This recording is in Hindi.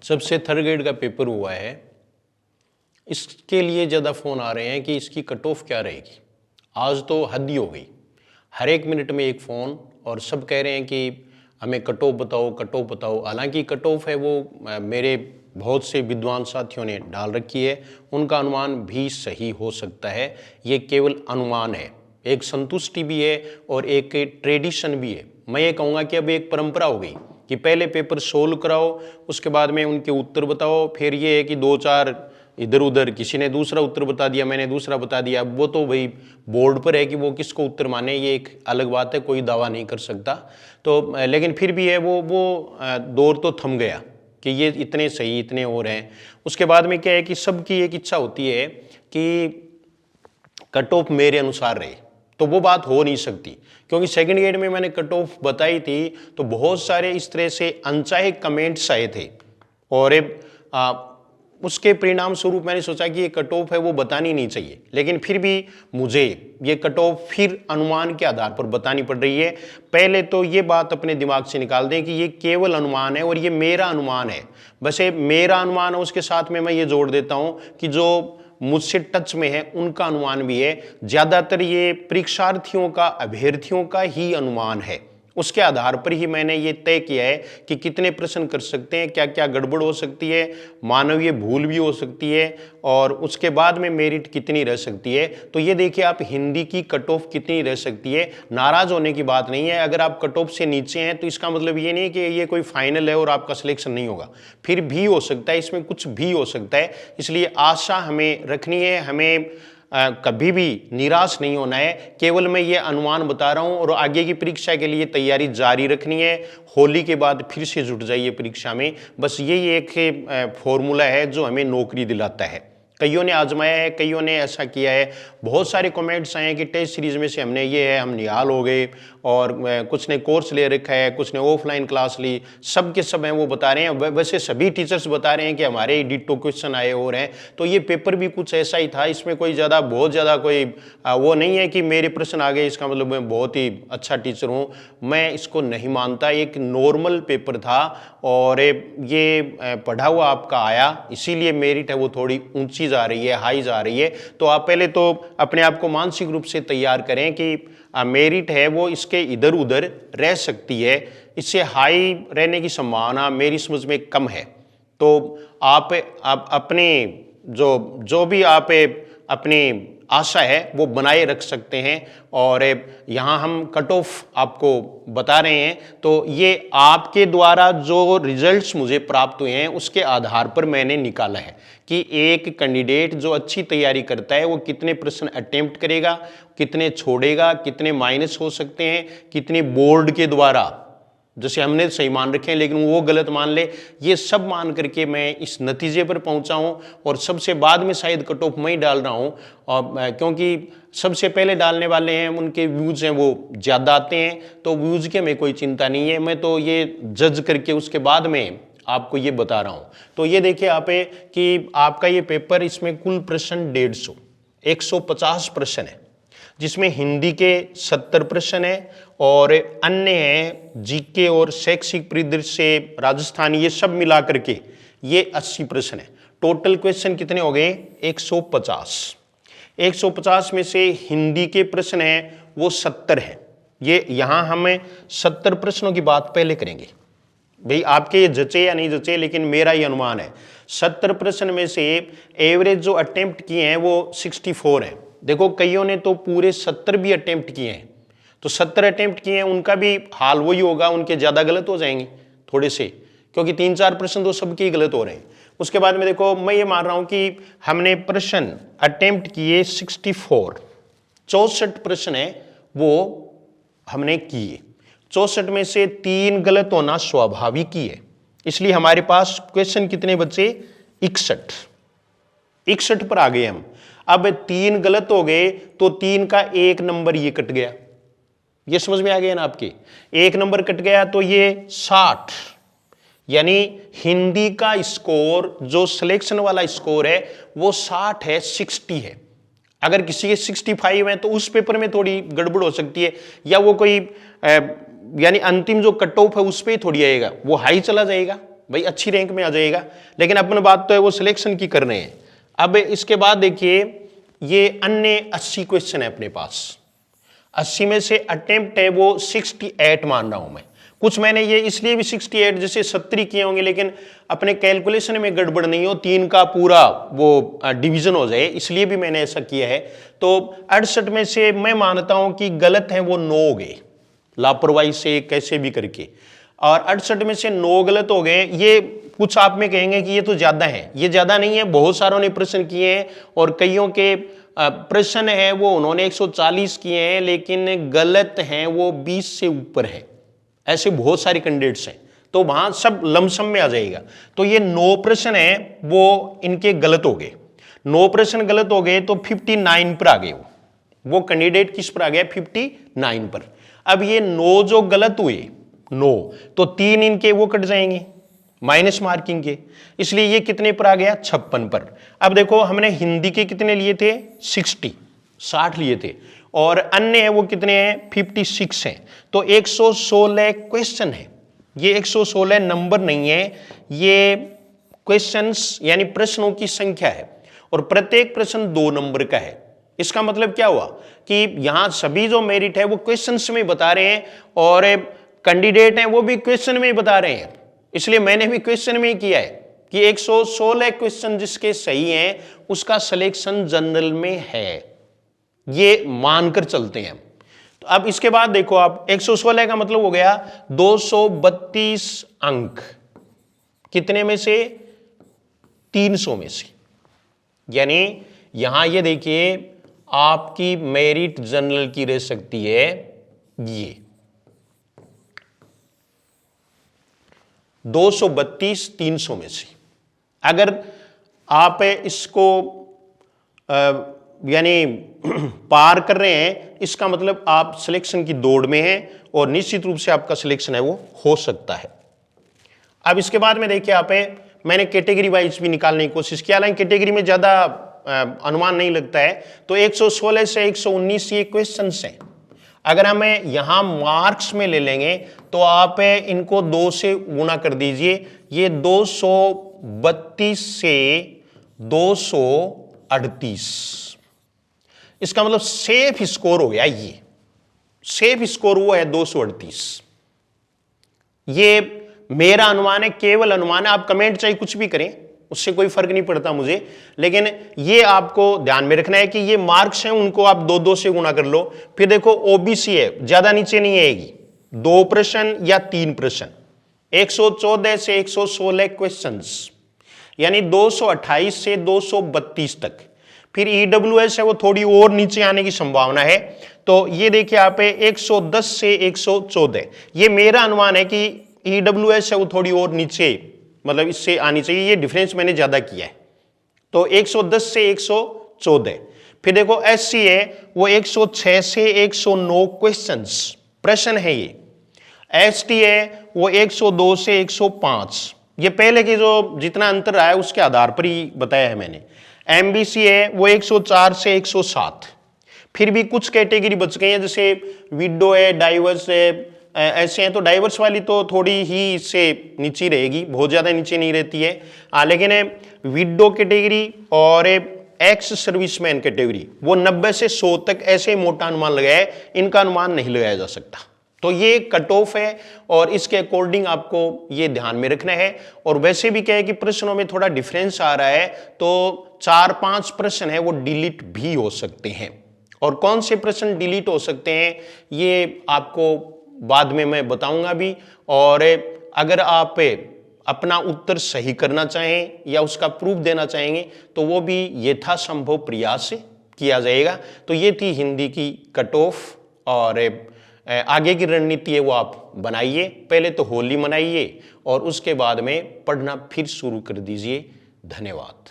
जब से थर्ड ग्रेड का पेपर हुआ है इसके लिए ज़्यादा फ़ोन आ रहे हैं कि इसकी कट ऑफ क्या रहेगी। आज तो हद ही हो गई, हर एक मिनट में एक फ़ोन, और सब कह रहे हैं कि हमें कट ऑफ बताओ, कट ऑफ बताओ। हालांकि कट ऑफ है वो मेरे बहुत से विद्वान साथियों ने डाल रखी है, उनका अनुमान भी सही हो सकता है। ये केवल अनुमान है, एक संतुष्टि भी है और एक ट्रेडिशन भी है। मैं ये कहूँगा कि अब एक परंपरा हो गई कि पहले पेपर सोल्व कराओ, उसके बाद में उनके उत्तर बताओ। फिर ये है कि दो चार इधर उधर, किसी ने दूसरा उत्तर बता दिया, मैंने दूसरा बता दिया। अब वो तो भाई बोर्ड पर है कि वो किसको उत्तर माने, ये एक अलग बात है, कोई दावा नहीं कर सकता। तो लेकिन फिर भी है वो दौर तो थम गया कि ये इतने सही इतने और हैं। उसके बाद में क्या है कि सबकी एक इच्छा होती है कि कट ऑफ मेरे अनुसार रहे, तो वो बात हो नहीं सकती। क्योंकि सेकंड ग्रेड में मैंने कट ऑफ बताई थी तो बहुत सारे इस तरह से अनचाहे कमेंट्स आए थे, और उसके परिणाम स्वरूप मैंने सोचा कि ये कट ऑफ है वो बतानी नहीं चाहिए। लेकिन फिर भी मुझे ये कट ऑफ फिर अनुमान के आधार पर बतानी पड़ रही है। पहले तो ये बात अपने दिमाग से निकाल दें कि ये केवल अनुमान है और ये मेरा अनुमान है। बस ये मेरा अनुमान है, उसके साथ में मैं ये जोड़ देता हूँ कि जो मुझसे टच में है उनका अनुमान भी है। ज़्यादातर ये परीक्षार्थियों का, अभ्यर्थियों का ही अनुमान है। उसके आधार पर ही मैंने ये तय किया है कि कितने प्रश्न कर सकते हैं, क्या क्या गड़बड़ हो सकती है, मानवीय भूल भी हो सकती है, और उसके बाद में मेरिट कितनी रह सकती है। तो ये देखिए आप, हिंदी की कट ऑफ कितनी रह सकती है। नाराज होने की बात नहीं है। अगर आप कट ऑफ से नीचे हैं तो इसका मतलब ये नहीं है कि ये कोई फाइनल है और आपका सिलेक्शन नहीं होगा। फिर भी हो सकता है, इसमें कुछ भी हो सकता है। इसलिए आशा हमें रखनी है, हमें कभी भी निराश नहीं होना है। केवल मैं ये अनुमान बता रहा हूं और आगे की परीक्षा के लिए तैयारी जारी रखनी है। होली के बाद फिर से जुट जाइए परीक्षा में। बस यही एक फॉर्मूला है जो हमें नौकरी दिलाता है। कईयों ने आजमाया है, कईयों ने ऐसा किया है। बहुत सारे कमेंट्स आए हैं कि टेस्ट सीरीज में से हमने ये है, हम निहाल हो गए, और कुछ ने कोर्स ले रखा है, कुछ ने ऑफलाइन क्लास ली। सब के सब हैं वो बता रहे हैं। वैसे सभी टीचर्स बता रहे हैं कि हमारे डिट्टो क्वेश्चन आए और हैं। तो ये पेपर भी कुछ ऐसा ही था। इसमें कोई बहुत ज़्यादा कोई वो नहीं है कि मेरे प्रश्न आ गए इसका मतलब मैं बहुत ही अच्छा टीचर हूँ। मैं इसको नहीं मानता। एक नॉर्मल पेपर था और ये पढ़ा हुआ आपका आया, इसीलिए मेरिट है वो थोड़ी ऊंची जा रही है, हाई जा रही है। तो आप पहले तो अपने आप को मानसिक रूप से तैयार करें कि मेरिट है वो इसके इधर उधर रह सकती है, इससे हाई रहने की संभावना मेरी समझ में कम है। तो आप अपने जो भी आप अपनी आशा है वो बनाए रख सकते हैं। और यहाँ हम कट ऑफ आपको बता रहे हैं, तो ये आपके द्वारा जो रिजल्ट्स मुझे प्राप्त हुए हैं उसके आधार पर मैंने निकाला है कि एक कैंडिडेट जो अच्छी तैयारी करता है वो कितने प्रश्न अटेम्प्ट करेगा, कितने छोड़ेगा, कितने माइनस हो सकते हैं, कितने बोर्ड के द्वारा जैसे हमने सही मान रखे हैं लेकिन वो गलत मान ले। ये सब मान करके मैं इस नतीजे पर पहुंचा हूं, और सबसे बाद में शायद कट ऑफ मैं ही डाल रहा हूं। और क्योंकि सबसे पहले डालने वाले हैं उनके व्यूज़ हैं वो ज़्यादा आते हैं, तो व्यूज़ की हमें कोई चिंता नहीं है। मैं तो ये जज करके उसके बाद में आपको ये बता रहा हूँ। तो ये देखिए आप कि आपका ये पेपर, इसमें कुल प्रश्न 150 प्रश्न है, जिसमें हिंदी के 70 प्रश्न है और अन्य हैं जीके और शैक्षिक परिदृश्य से राजस्थानी, ये सब मिला करके ये 80 प्रश्न है। टोटल क्वेश्चन कितने हो गए? 150। 150 में से हिंदी के प्रश्न हैं वो 70 हैं। ये यहाँ हमें 70 प्रश्नों की बात पहले करेंगे। भाई आपके ये जचे या नहीं जचे, लेकिन मेरा ये अनुमान है 70 प्रश्न में से एवरेज जो अटेम्प्ट किए हैं वो 64 है। देखो कईयों ने तो पूरे 70 भी अटेम्प्ट किए हैं, तो 70 अटेम्प्ट किए हैं उनका भी हाल वही होगा, उनके ज़्यादा गलत हो जाएंगे थोड़े से, क्योंकि 3-4 प्रश्न तो सबके ही गलत हो रहे हैं। उसके बाद में देखो मैं ये मान रहा हूँ कि हमने प्रश्न अटेम्प्ट किए 64, 64 प्रश्न है वो हमने किए। 64 में से 3 गलत होना स्वाभाविक ही है, इसलिए हमारे पास क्वेश्चन कितने बचे? 61 पर आ गए हम। अब 3 गलत हो गए तो 3 का 1 नंबर ये कट गया। ये समझ में आ गया ना आपके? 1 नंबर कट गया तो ये 60, यानी हिंदी का स्कोर जो सिलेक्शन वाला स्कोर है वो 60 है, 60 है। अगर किसी के 65 है तो उस पेपर में थोड़ी गड़बड़ हो सकती है, या वो कोई यानी अंतिम जो कट ऑफ है उस पर ही थोड़ी आएगा, वो हाई चला जाएगा। भाई अच्छी रैंक में आ जाएगा, लेकिन अपन बात तो है वो सिलेक्शन की कर रहे हैं। अब इसके बाद देखिए ये अन्य 80 क्वेश्चन है अपने पास, 80 में से अटेम्प्ट है वो 68 मान रहा हूं मैं। कुछ मैंने ये इसलिए भी 68 जैसे 70 किए होंगे, लेकिन अपने कैलकुलेशन में गड़बड़ नहीं हो, 3 का पूरा वो डिवीजन हो जाए, इसलिए भी मैंने ऐसा किया है। तो 68 में से मैं मानता हूं कि गलत है वो 9 हो गए, लापरवाही से कैसे भी करके, और 68 में से 9 गलत हो गए। ये कुछ आप में कहेंगे कि ये तो ज्यादा है, ये ज्यादा नहीं है, बहुत सारों ने प्रश्न किए हैं और कईयों के प्रश्न है वो उन्होंने 140 किए हैं, लेकिन गलत हैं वो 20 से ऊपर है। ऐसे बहुत सारे कैंडिडेट्स हैं, तो वहां सब लमसम में आ जाएगा। तो ये 9 प्रश्न है वो इनके गलत हो गए, 9 प्रश्न गलत हो गए, तो 59 पर आ गए वो कैंडिडेट किस पर आ गया, 59 पर। अब ये 9 जो गलत हुए 9, तो 3 इनके वो कट जाएंगे माइनस मार्किंग के, इसलिए ये कितने पर आ गया, 56 पर। अब देखो हमने हिंदी के कितने लिए थे, 60 लिए थे, और अन्य है वो कितने हैं, 56 हैं। तो 116 क्वेश्चन है, ये 116 नंबर नहीं है, ये क्वेश्चंस यानी प्रश्नों की संख्या है, और प्रत्येक प्रश्न 2 नंबर का है। इसका मतलब क्या हुआ कि यहां सभी जो मेरिट है वो क्वेश्चंस में बता रहे हैं, और कैंडिडेट हैं वो भी क्वेश्चन में ही बता रहे हैं, इसलिए मैंने भी क्वेश्चन में ही किया है कि 116 क्वेश्चन जिसके सही हैं उसका सिलेक्शन जनरल में है, ये मानकर चलते हैं। तो अब इसके बाद देखो आप 116 का मतलब हो गया 232 अंक, कितने में से, 300 में से। यानी यहां ये देखिए आपकी मेरिट जनरल की रह सकती है ये 232 300 में से। अगर आप इसको यानी पार कर रहे हैं, इसका मतलब आप सिलेक्शन की दौड़ में हैं और निश्चित रूप से आपका सिलेक्शन है वो हो सकता है। अब इसके बाद में देखिए आप मैंने कैटेगरी वाइज भी निकालने की कोशिश किया, हालांकि कैटेगरी में ज्यादा अनुमान नहीं लगता है। तो 116 से 119 ये क्वेश्चंस हैं। अगर हम यहां मार्क्स में ले लेंगे तो आप इनको 2 से गुना कर दीजिए, ये 232 से 238, इसका मतलब सेफ स्कोर हो गया, ये सेफ स्कोर वो है 238। ये मेरा अनुमान है, केवल अनुमान है, आप कमेंट चाहे कुछ भी करें उससे कोई फर्क नहीं पड़ता मुझे, लेकिन ये आपको ध्यान में रखना है कि ये मार्क्स हैं उनको आप 2-2 से गुना कर लो। फिर देखो ओबीसी है, ज्यादा नीचे नहीं आएगी, 2 प्रश्न या 3 प्रश्न, 114 से 116 क्वेश्चंस, यानी 228 से 232 तक। फिर ईडब्ल्यूएस है वो थोड़ी और नीचे आने की संभावना है, तो ये देखिए आप 110 से 114, ये मेरा अनुमान है कि ईडब्ल्यूएस है वो थोड़ी और नीचे, मतलब इससे आनी चाहिए, ये डिफरेंस मैंने ज्यादा किया है। तो 110 से 114। फिर देखो एससी है वो 106 से 109 क्वेश्चंस, प्रश्न है ये। एसटी है वो 102 से 105, ये पहले के जो जितना अंतर रहा है उसके आधार पर ही बताया है मैंने। एमबीसी है वो 104 से 107। फिर भी कुछ कैटेगरी बच गई है, जैसे विडो है, डाइवर्स है, ऐसे हैं। तो डाइवर्स वाली तो थोड़ी ही इससे नीचे रहेगी, बहुत ज्यादा नीचे नहीं रहती है, लेकिन विडो कैटेगरी और एक्स सर्विसमैन कैटेगरी वो 90 से 100 तक ऐसे मोटा अनुमान लगाया है, इनका अनुमान नहीं लगाया जा सकता। तो ये कट ऑफ है और इसके अकॉर्डिंग आपको ये ध्यान में रखना है। और वैसे भी क्या है कि प्रश्नों में थोड़ा डिफरेंस आ रहा है, तो 4-5 प्रश्न है वो डिलीट भी हो सकते हैं, और कौन से प्रश्न डिलीट हो सकते हैं ये आपको बाद में मैं बताऊंगा भी। और अगर आप अपना उत्तर सही करना चाहें या उसका प्रूफ देना चाहेंगे तो वो भी यथासंभव प्रयास किया जाएगा। तो ये थी हिंदी की कट ऑफ, और आगे की रणनीति है वो आप बनाइए। पहले तो होली मनाइए और उसके बाद में पढ़ना फिर शुरू कर दीजिए। धन्यवाद।